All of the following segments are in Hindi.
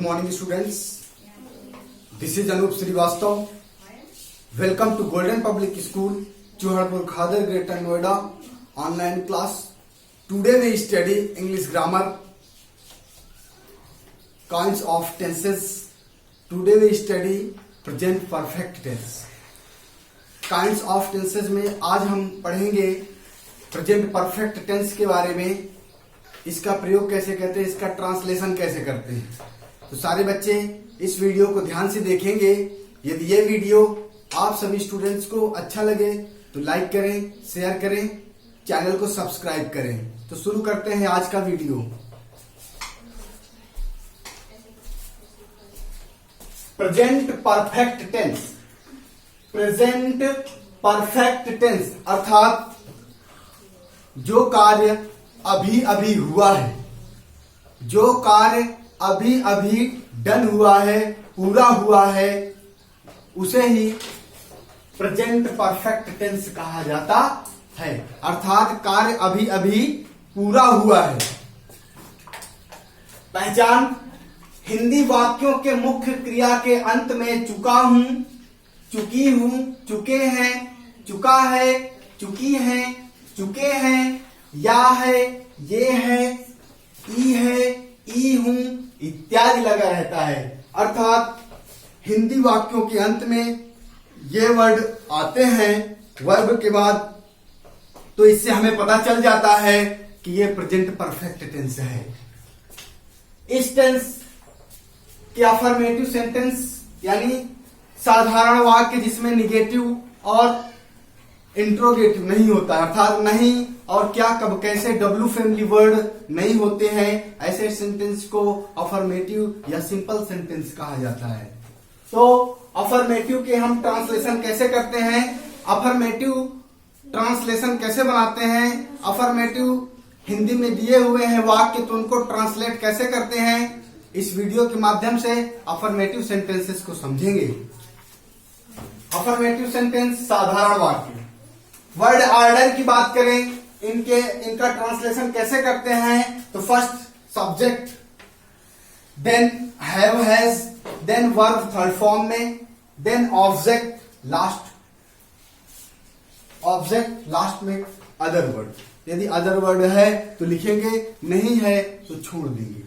morning students. This is Anup Srivastav. Welcome to Golden Public School, Chuharpur Khadar, Greater Noida. Online class. Today we study English grammar, kinds of tenses. Today we study present perfect tense. Kinds of tenses में आज हम पढ़ेंगे प्रेजेंट परफेक्ट टेंस के बारे में, इसका प्रयोग कैसे करते हैं, इसका ट्रांसलेशन कैसे करते हैं। तो सारे बच्चे इस वीडियो को ध्यान से देखेंगे। यदि ये वीडियो आप सभी स्टूडेंट्स को अच्छा लगे तो लाइक करें, शेयर करें, चैनल को सब्सक्राइब करें। तो शुरू करते हैं आज का video. Present perfect tense. Present perfect tense अर्थात जो कार्य अभी अभी हुआ है, जो कार्य अभी अभी डन हुआ है, पूरा हुआ है, उसे ही प्रेजेंट परफेक्ट टेंस कहा जाता है। अर्थात कार्य अभी अभी पूरा हुआ है। पहचान। हिंदी वाक्यों के मुख्य क्रिया के अंत में चुका हूं, चुकी हूं, चुके हैं, चुका है, चुकी हैं, चुके हैं, या है, ये है, ई हूं इत्यादि लगा रहता है। अर्थात हिंदी वाक्यों के अंत में ये वर्ड आते हैं वर्ब के बाद, तो इससे हमें पता चल जाता है कि ये प्रेजेंट परफेक्ट टेंस है। इस टेंस के अफर्मेटिव सेंटेंस यानी साधारण वाक्य जिसमें निगेटिव और इंट्रोगेटिव नहीं होता, अर्थात नहीं और क्या, कब, कैसे, डब्ल्यू फैमिली वर्ड नहीं होते हैं, ऐसे सेंटेंस को अफर्मेटिव या सिंपल सेंटेंस कहा जाता है। तो अफर्मेटिव के हम ट्रांसलेशन कैसे करते हैं, अफर्मेटिव ट्रांसलेशन कैसे बनाते हैं, अफर्मेटिव हिंदी में दिए हुए हैं वाक्य तो उनको ट्रांसलेट कैसे करते हैं, इस वीडियो के माध्यम से अफर्मेटिव सेंटेंसेस को समझेंगे। अफर्मेटिव सेंटेंस साधारण वाक्य। वर्ड ऑर्डर की बात करें, इनका ट्रांसलेशन कैसे करते हैं, तो first subject, then have has, then verb third form में, देन ऑब्जेक्ट, लास्ट में अदर वर्ड। यदि अदर वर्ड है तो लिखेंगे, नहीं है तो छोड़ देंगे।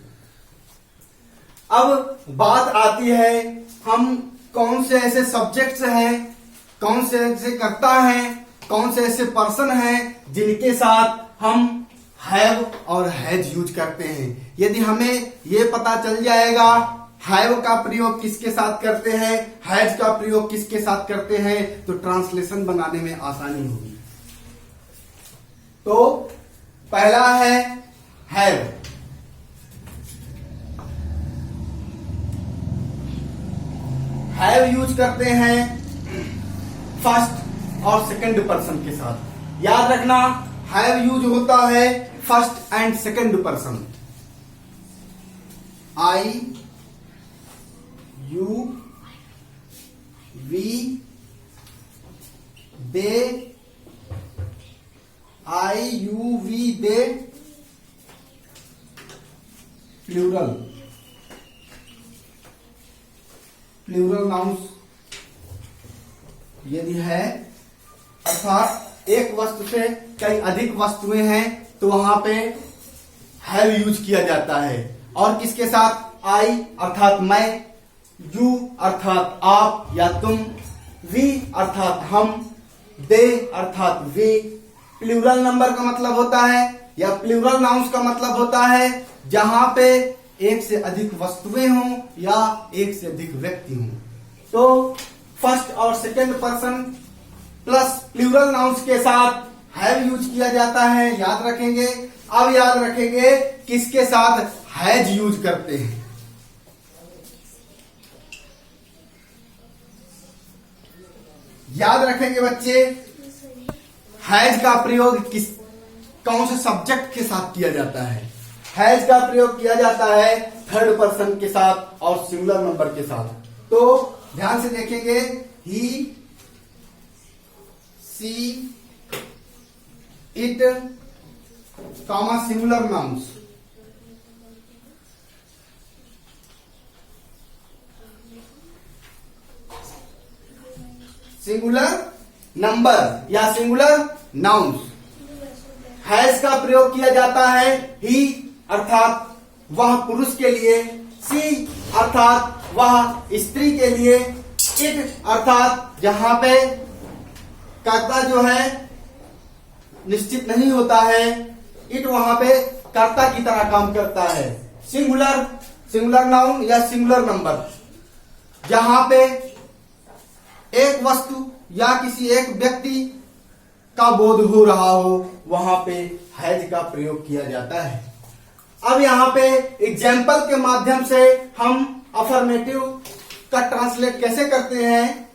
अब बात आती है हम कौन से ऐसे सब्जेक्ट्स हैं, कौन से ऐसे कर्ता हैं, कौन से ऐसे पर्सन हैं जिनके साथ हम हैव और हैज यूज करते हैं। यदि हमें ये पता चल जाएगा हैव का प्रयोग किसके साथ करते हैं, हैज का प्रयोग किसके साथ करते हैं, तो ट्रांसलेशन बनाने में आसानी होगी। तो पहला है हैव। हैव यूज करते हैं फर्स्ट और सेकंड पर्सन के साथ। याद रखना, हैव यूज होता है first and second person. I, you, we, they, I, you, we, they, plural nouns यदि है, अर्थात एक वस्तु से कई अधिक वस्तुएं हैं तो वहां पे हैव यूज किया जाता है। और किसके साथ, आई अर्थात मैं, यू अर्थात आप या तुम, वी अर्थात हम, दे अर्थात वे। प्लूरल नंबर का मतलब होता है या प्लूरल नाउन्स का मतलब होता है जहां पे एक से अधिक वस्तुएं हों या एक से अधिक व्यक्ति हों। तो फर्स्ट और second person plus plural nouns के साथ हैव यूज किया जाता है, याद रखेंगे। अब याद रखेंगे किसके साथ हैज यूज करते हैं। याद रखेंगे बच्चे, हैज का प्रयोग कौन से सब्जेक्ट के साथ किया जाता है। हैज का प्रयोग किया जाता है थर्ड पर्सन के साथ और सिंगुलर नंबर के साथ। तो ध्यान से देखेंगे, he, she, it, singular nouns. Singular number या सिंगुलर नाउन्स। हैज का प्रयोग किया जाता है ही अर्थात वह पुरुष के लिए, सी अर्थात वह स्त्री के लिए, इट अर्थात जहां पे कर्ता जो है निश्चित नहीं होता है, इट वहां पे कर्ता की तरह काम करता है। सिंगुलर नाउन या सिंगुलर नंबर जहां पे एक वस्तु या किसी एक व्यक्ति का बोध हो रहा हो वहां पे हैज का प्रयोग किया जाता है। अब यहां पे एग्जाम्पल के माध्यम से हम अफर्मेटिव का ट्रांसलेट कैसे करते हैं,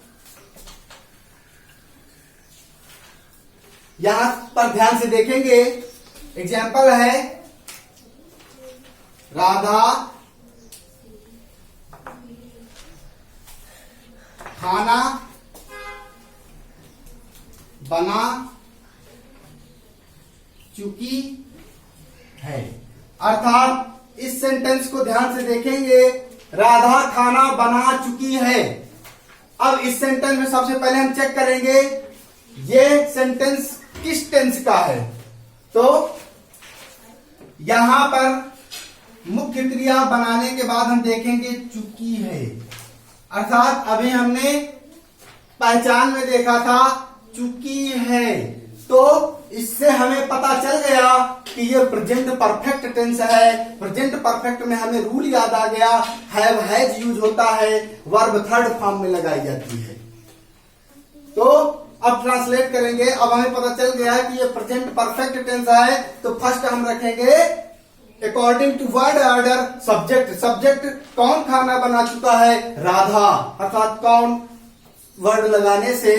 यहां पर ध्यान से देखेंगे। एग्जाम्पल है राधा खाना बना चुकी है। अर्थात इस सेंटेंस को ध्यान से देखेंगे, राधा खाना बना चुकी है। अब इस सेंटेंस में सबसे पहले हम चेक करेंगे ये सेंटेंस किस टेंस का है। तो यहां पर मुख्य क्रिया बनाने के बाद हम देखेंगे चुकी है, अर्थात अभी हमने पहचान में देखा था चुकी है, तो इससे हमें पता चल गया कि ये प्रेजेंट परफेक्ट टेंस है। प्रेजेंट परफेक्ट में हमें रूल याद आ गया, हैव हैज यूज होता है, वर्ब थर्ड फॉर्म में लगाई जाती है। तो अब ट्रांसलेट करेंगे। अब हमें पता चल गया कि ये प्रेजेंट परफेक्ट टेंस है, तो फर्स्ट हम रखेंगे according to word order subject. Subject कौन खाना बना चुका है, राधा, अर्थात कौन वर्ड लगाने से,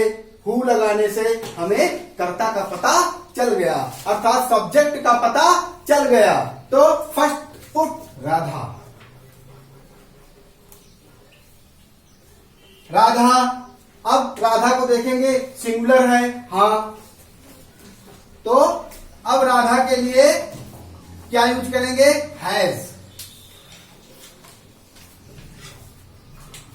हु लगाने से हमें कर्ता का पता चल गया, अर्थात सब्जेक्ट का पता चल गया। तो फर्स्ट पुट राधा। राधा, अब राधा को देखेंगे सिंगुलर है, हाँ, तो अब राधा के लिए क्या यूज करेंगे, has.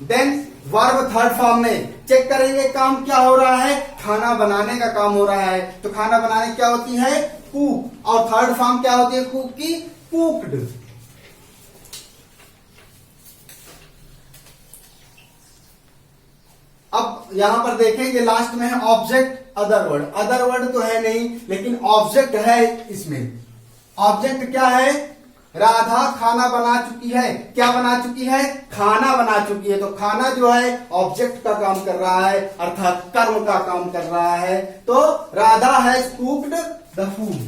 Then verb third form में चेक करेंगे काम क्या हो रहा है, खाना बनाने का काम हो रहा है। तो खाना बनाने क्या होती है, कुक, और थर्ड फॉर्म क्या होती है कुक की, कुक्ड। अब यहां पर देखेंगे लास्ट में है object other word. Other word तो है नहीं, लेकिन ऑब्जेक्ट है इसमें। ऑब्जेक्ट क्या है, राधा खाना बना चुकी है। क्या बना चुकी है, खाना बना चुकी है। तो खाना जो है ऑब्जेक्ट का काम कर रहा है, अर्थात कर्म का काम कर रहा है। तो Radha has cooked the food.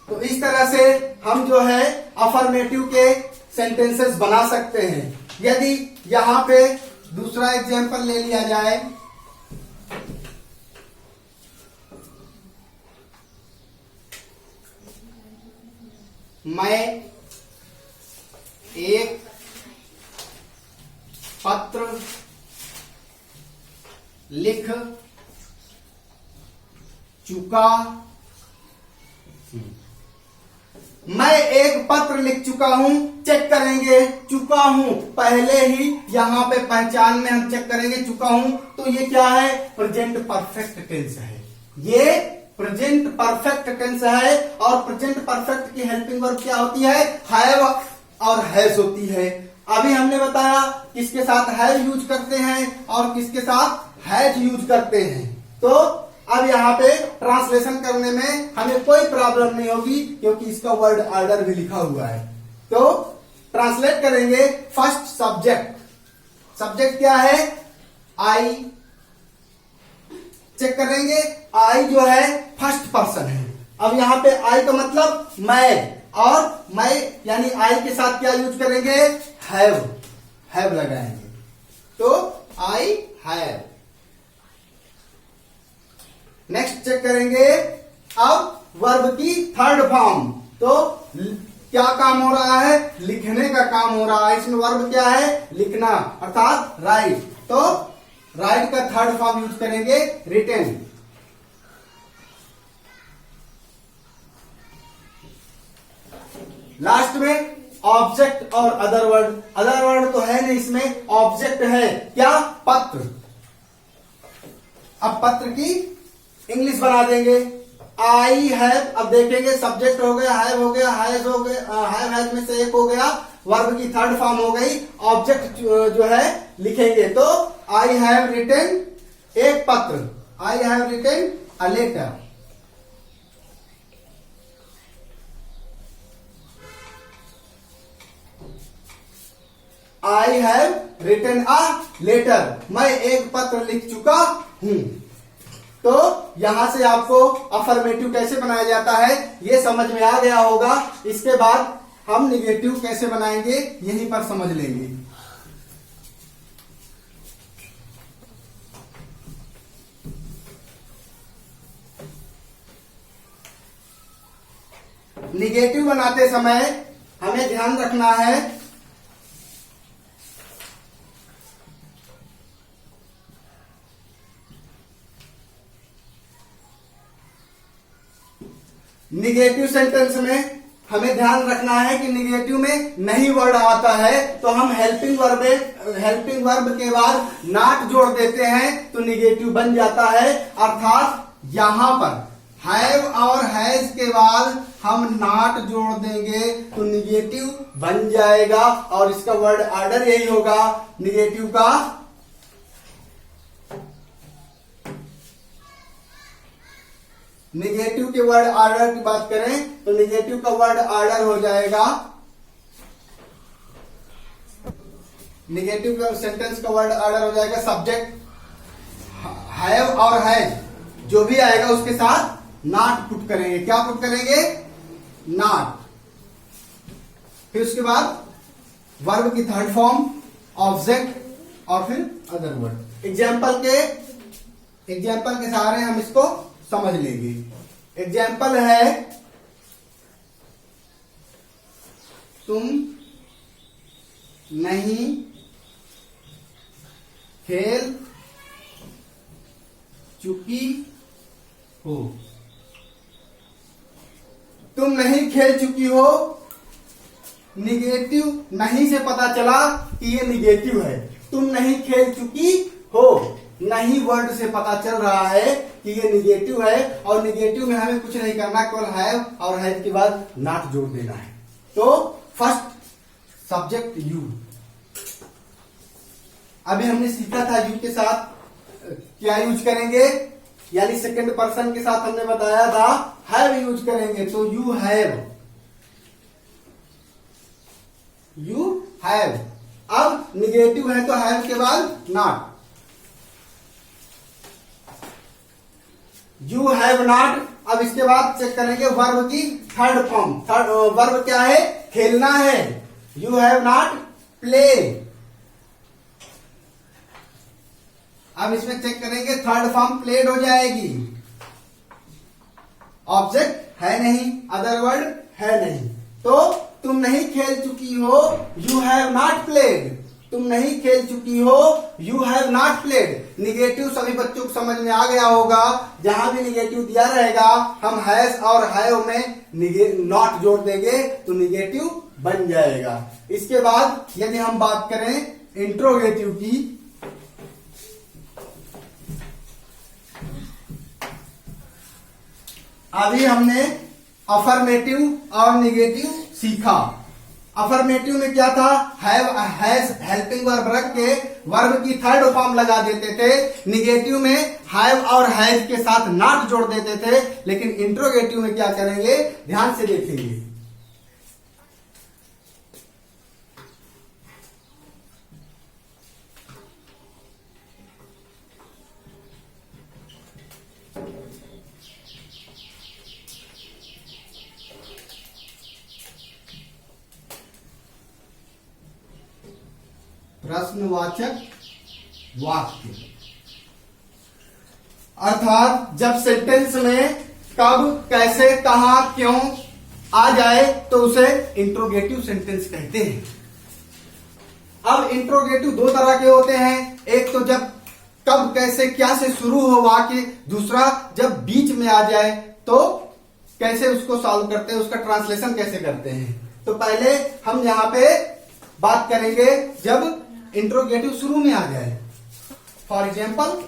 तो इस तरह से हम जो है अफर्मेटिव के सेंटेंसेस बना सकते हैं। यदि यहां पे दूसरा एग्जाम्पल ले लिया जाए, मैं एक पत्र लिख चुका हूं। मैं एक पत्र लिख चुका हूं, चेक करेंगे चुका हूं, पहले ही यहां पे पहचान में हम चेक करेंगे चुका हूं। तो ये क्या है, प्रेजेंट परफेक्ट टेंस है। ये प्रेजेंट परफेक्ट टेंस है, और प्रेजेंट परफेक्ट की हेल्पिंग वर्ब क्या होती है, हैव और हैज होती है। अभी हमने बताया किसके साथ हैव यूज करते हैं और किसके साथ हैज यूज करते हैं। तो अब यहाँ पे ट्रांसलेशन करने में हमें कोई प्रॉब्लम नहीं होगी, क्योंकि इसका वर्ड ऑर्डर भी लिखा हुआ है। तो ट्रांसलेट करेंगे। First subject. सब्जेक्ट क्या है, आई। चेक करेंगे, आई जो है फर्स्ट पर्सन है। अब यहां पे आई का मतलब मैं, और मैं यानी आई के साथ क्या यूज करेंगे, हैव लगाएंगे। तो आई हैव। नेक्स्ट चेक करेंगे अब वर्ब की थर्ड फॉर्म। तो क्या काम हो रहा है, लिखने का काम हो रहा है। इसमें वर्ब क्या है, लिखना, अर्थात राइट। तो राइट का थर्ड फॉर्म यूज करेंगे, रिटेन। लास्ट में ऑब्जेक्ट और अदर वर्ड तो है नहीं इसमें, ऑब्जेक्ट है क्या, पत्र। अब पत्र की इंग्लिश बना देंगे, आई हैव। अब देखेंगे सब्जेक्ट हो गया, हैव हो गया, हैज हो गया, हैव हैज में से एक हो गया, वर्ब की थर्ड फॉर्म हो गई, ऑब्जेक्ट जो है लिखेंगे तो आई हैव रिटन एक पत्र, I have written a letter. I have written a letter, मैं एक पत्र लिख चुका हूं। तो यहां से आपको अफर्मेटिव कैसे बनाया जाता है ये समझ में आ गया होगा। इसके बाद हम निगेटिव कैसे बनाएंगे यहीं पर समझ लेंगे। निगेटिव बनाते समय हमें ध्यान रखना है निगेटिव सेंटेंस में हमें ध्यान रखना है कि निगेटिव में नहीं वर्ड आता है तो हम हेल्पिंग वर्ब के बाद नॉट जोड़ देते हैं तो निगेटिव बन जाता है। अर्थात यहां पर हैव और हैज के बाद हम नॉट जोड़ देंगे तो निगेटिव बन जाएगा और इसका वर्ड ऑर्डर यही होगा। निगेटिव का निगेटिव के वर्ड ऑर्डर की बात करें तो निगेटिव का वर्ड ऑर्डर हो जाएगा, निगेटिव का सेंटेंस का वर्ड ऑर्डर हो जाएगा सब्जेक्ट हैव और हैज जो भी आएगा उसके साथ नॉट पुट करेंगे। क्या पुट करेंगे, नॉट। फिर उसके बाद वर्ब की थर्ड फॉर्म ऑब्जेक्ट और फिर अदर वर्ड। एग्जाम्पल के सहारे हम इसको समझ लेंगे। एग्जाम्पल है तुम नहीं खेल चुकी हो, तुम नहीं खेल चुकी हो। निगेटिव नहीं से पता चला कि ये निगेटिव है। तुम नहीं खेल चुकी हो, नहीं वर्ड से पता चल रहा है कि ये निगेटिव है और निगेटिव में हमें कुछ नहीं करना, केवल हैव और हैव के बाद नॉट जोड़ देना है। तो फर्स्ट सब्जेक्ट यू। अभी हमने सीखा था यू के साथ क्या यूज करेंगे, यानी सेकंड पर्सन के साथ हमने बताया था हैव यूज करेंगे। तो यू हैव, यू हैव। अब निगेटिव है तो हैव के बाद नॉट, यू हैव नॉट। अब इसके बाद चेक करेंगे वर्ब की थर्ड फॉर्म। वर्ब क्या है, खेलना है। You have not play. अब इसमें चेक करेंगे थर्ड फॉर्म प्लेड हो जाएगी। ऑब्जेक्ट है नहीं, अदर वर्ड है नहीं, तो तुम नहीं खेल चुकी हो, यू हैव नॉट प्लेड। तुम नहीं खेल चुकी हो, you have not played. Negative सभी बच्चों को समझ में आ गया होगा। जहां भी निगेटिव दिया रहेगा हम हैज और हैव में नॉट जोड़ देंगे तो निगेटिव बन जाएगा। इसके बाद यदि हम बात करें इंट्रोगेटिव की, अभी हमने अफर्मेटिव और निगेटिव सीखा। अफर्मेटिव में क्या था, हैव हैज हेल्पिंग वर्ब रख के वर्ब की थर्ड फॉर्म लगा देते थे। निगेटिव में हैव और हैज के साथ नॉट जोड़ देते थे। लेकिन इंट्रोगेटिव में क्या करेंगे, ध्यान से देखेंगे। प्रश्नवाचक वाक्य, अर्थात जब सेंटेंस में कब, कैसे, कहां, क्यों आ जाए तो उसे इंट्रोगेटिव सेंटेंस कहते हैं। अब इंट्रोगेटिव दो तरह के होते हैं, एक तो जब कब, कैसे, क्या से शुरू हो वाक्य, दूसरा जब बीच में आ जाए तो कैसे उसको सॉल्व करते हैं, उसका ट्रांसलेशन कैसे करते हैं। तो पहले हम यहाँ पे बात करेंगे जब इंट्रोगेटिव शुरू में आ जाए। फॉर एग्जाम्पल,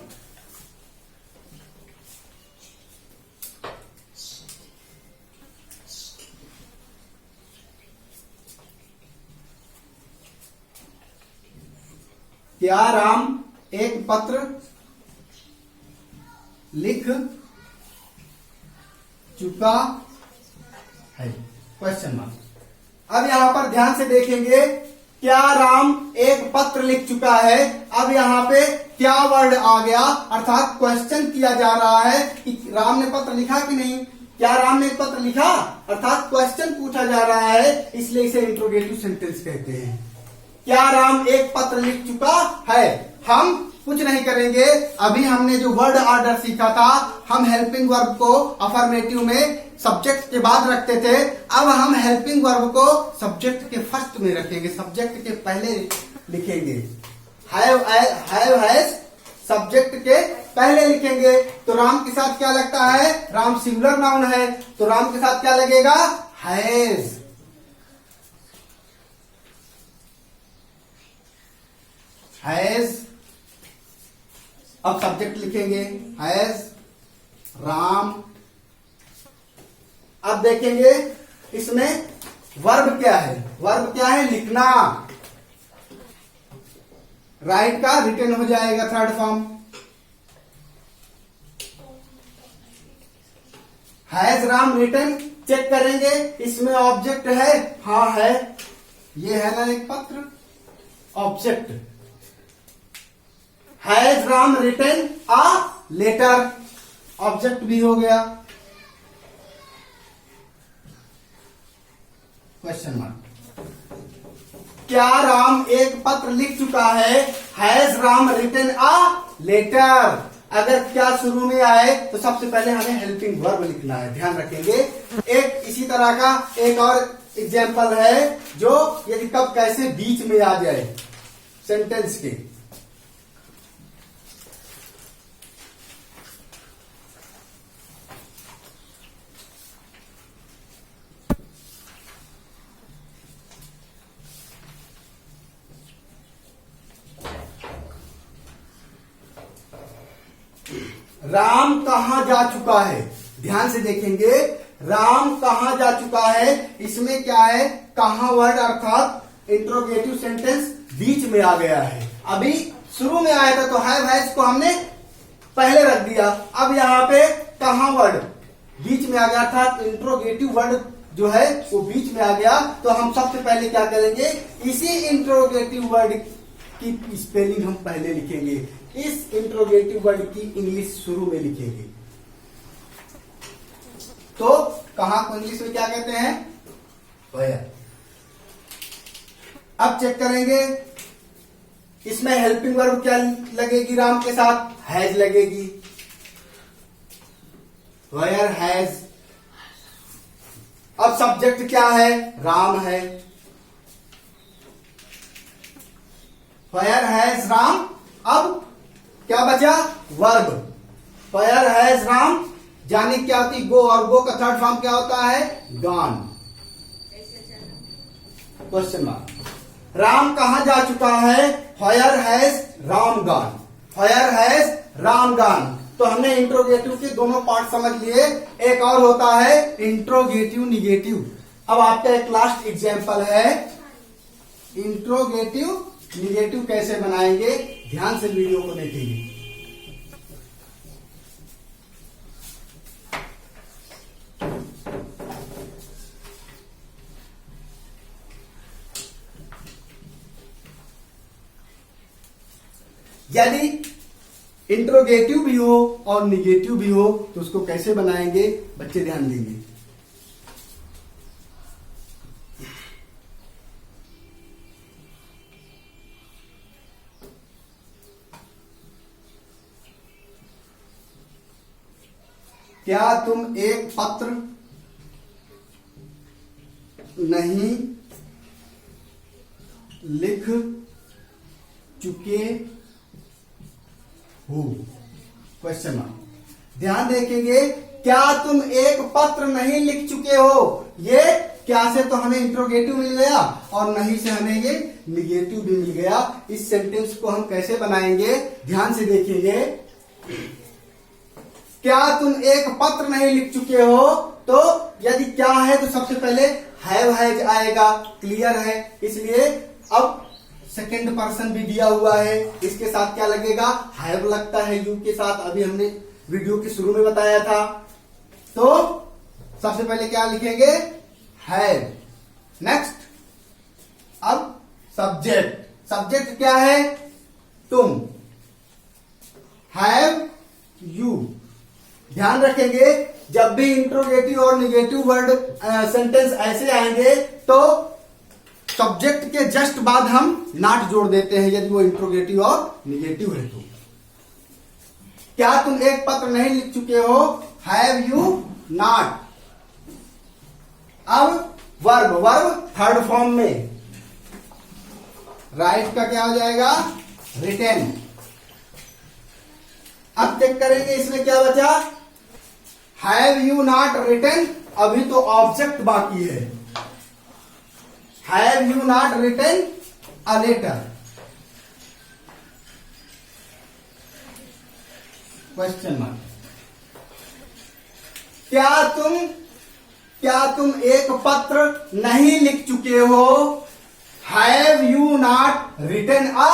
क्या राम एक पत्र लिख चुका है? Question mark. अब यहां पर ध्यान से देखेंगे, क्या राम एक पत्र लिख चुका है। अब यहां पे क्या वर्ड आ गया, अर्थात क्वेश्चन किया जा रहा है कि राम ने पत्र लिखा कि नहीं। क्या राम ने एक पत्र लिखा, अर्थात क्वेश्चन पूछा जा रहा है, इसलिए इसे इंट्रोगेटिव सेंटेंस कहते हैं। क्या राम एक पत्र लिख चुका है। हम कुछ नहीं करेंगे, अभी हमने जो वर्ड ऑर्डर सीखा था, हम हेल्पिंग वर्ब को अफर्मेटिव में सब्जेक्ट के बाद रखते थे। अब हम हेल्पिंग वर्ब को सब्जेक्ट के फर्स्ट में रखेंगे, सब्जेक्ट के पहले लिखेंगे। हैव हैज सब्जेक्ट के पहले लिखेंगे। तो राम के साथ क्या लगता है, राम सिंगुलर नाउन है, तो राम के साथ क्या लगेगा, हैज। हैज, अब सब्जेक्ट लिखेंगे हैज राम। अब देखेंगे इसमें वर्ब क्या है, वर्ब क्या है, लिखना। राइट का रिटन हो जाएगा third form. Has Ram written, check करेंगे इसमें ऑब्जेक्ट है, हाँ है, ये है ना एक पत्र, object. Has Ram written a letter, object भी हो गया। Question mark. क्या राम एक पत्र लिख चुका है, has Ram written a letter. अगर क्या शुरू में आए तो सबसे पहले हमें हेल्पिंग वर्ब लिखना है, ध्यान रखेंगे। एक इसी तरह का एक और एग्जाम्पल है, जो यदि कब कैसे बीच में आ जाए सेंटेंस के। राम कहां जा चुका है, ध्यान से देखेंगे, राम कहां जा चुका है। इसमें क्या है, कहां वर्ड अर्थात इंट्रोगेटिव सेंटेंस बीच में आ गया है। अभी शुरू में आया था तो हैज को हमने पहले रख दिया। अब यहां पे कहां वर्ड बीच में आ गया, अर्थात इंट्रोगेटिव वर्ड जो है वो बीच में आ गया। तो हम सबसे पहले क्या करेंगे, इसी इंट्रोगेटिव वर्ड की स्पेलिंग हम पहले लिखेंगे, इस इंट्रोगेटिव वर्ड की इंग्लिश शुरू में लिखेंगे। तो कहां को इंग्लिश में क्या कहते हैं, वेयर। अब चेक करेंगे इसमें हेल्पिंग वर्ब क्या लगेगी, राम के साथ हैज लगेगी, वेयर हैज। अब सब्जेक्ट क्या है, राम है, वेयर हैज राम। अब क्या बचा, वर्ब, वेयर हैज राम जाने क्या होती, गो, और गो का थर्ड फॉर्म क्या होता है, गॉन। Question mark. राम कहां जा चुका है, where has Ram gone, where has Ram gone. तो हमने इंट्रोगेटिव के दोनों पार्ट समझ लिए। एक और होता है इंट्रोगेटिव निगेटिव। अब आपका एक लास्ट एग्जाम्पल है, इंट्रोगेटिव निगेटिव कैसे बनाएंगे, ध्यान से वीडियो को देखेंगे। यदि इंट्रोगेटिव भी हो और निगेटिव भी हो तो उसको कैसे बनाएंगे, बच्चे ध्यान देंगे। क्या तुम एक पत्र नहीं लिख चुके हो, क्वेश्चन मार्क। ध्यान देखेंगे, क्या तुम एक पत्र नहीं लिख चुके हो, ये क्या से तो हमें इंट्रोगेटिव मिल गया और नहीं से हमें ये निगेटिव भी मिल गया। इस सेंटेंस को हम कैसे बनाएंगे, ध्यान से देखेंगे। क्या तुम एक पत्र नहीं लिख चुके हो, तो यदि क्या है तो सबसे पहले हैज आएगा, क्लियर है। इसलिए अब सेकंड पर्सन भी दिया हुआ है, इसके साथ क्या लगेगा, हैव लगता है यू के साथ, अभी हमने वीडियो के शुरू में बताया था। तो सबसे पहले क्या लिखेंगे, हैव। नेक्स्ट, अब सब्जेक्ट। सब्जेक्ट क्या है, तुम। Have you. ध्यान रखेंगे जब भी इंट्रोगेटिव और निगेटिव वर्ड सेंटेंस ऐसे आएंगे तो सब्जेक्ट के जस्ट बाद हम नॉट जोड़ देते हैं, यदि वो इंट्रोगेटिव और निगेटिव है तो। क्या तुम एक पत्र नहीं लिख चुके हो, हैव यू नॉट। अब वर्ब। वर्ब थर्ड फॉर्म में, राइट का क्या हो जाएगा, रिटेन। अब चेक करेंगे इसमें क्या बचा, हैव यू नॉट रिटेन, अभी तो ऑब्जेक्ट बाकी है। Have you not written a letter. Question mark. क्या तुम एक पत्र नहीं लिख चुके हो, have you not written a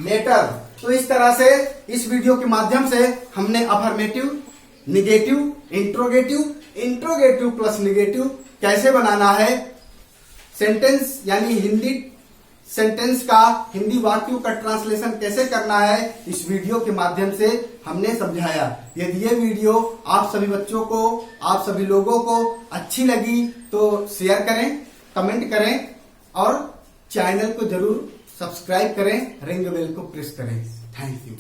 letter. तो इस तरह से इस वीडियो के माध्यम से हमने affirmative, negative, interrogative plus negative कैसे बनाना है, सेंटेंस यानी हिंदी सेंटेंस का, हिंदी वाक्यों का ट्रांसलेशन कैसे करना है, इस वीडियो के माध्यम से हमने समझाया। यदि ये वीडियो आप सभी बच्चों को, आप सभी लोगों को अच्छी लगी तो शेयर करें, कमेंट करें और चैनल को जरूर सब्सक्राइब करें, रिंग बेल को प्रेस करें। Thank you.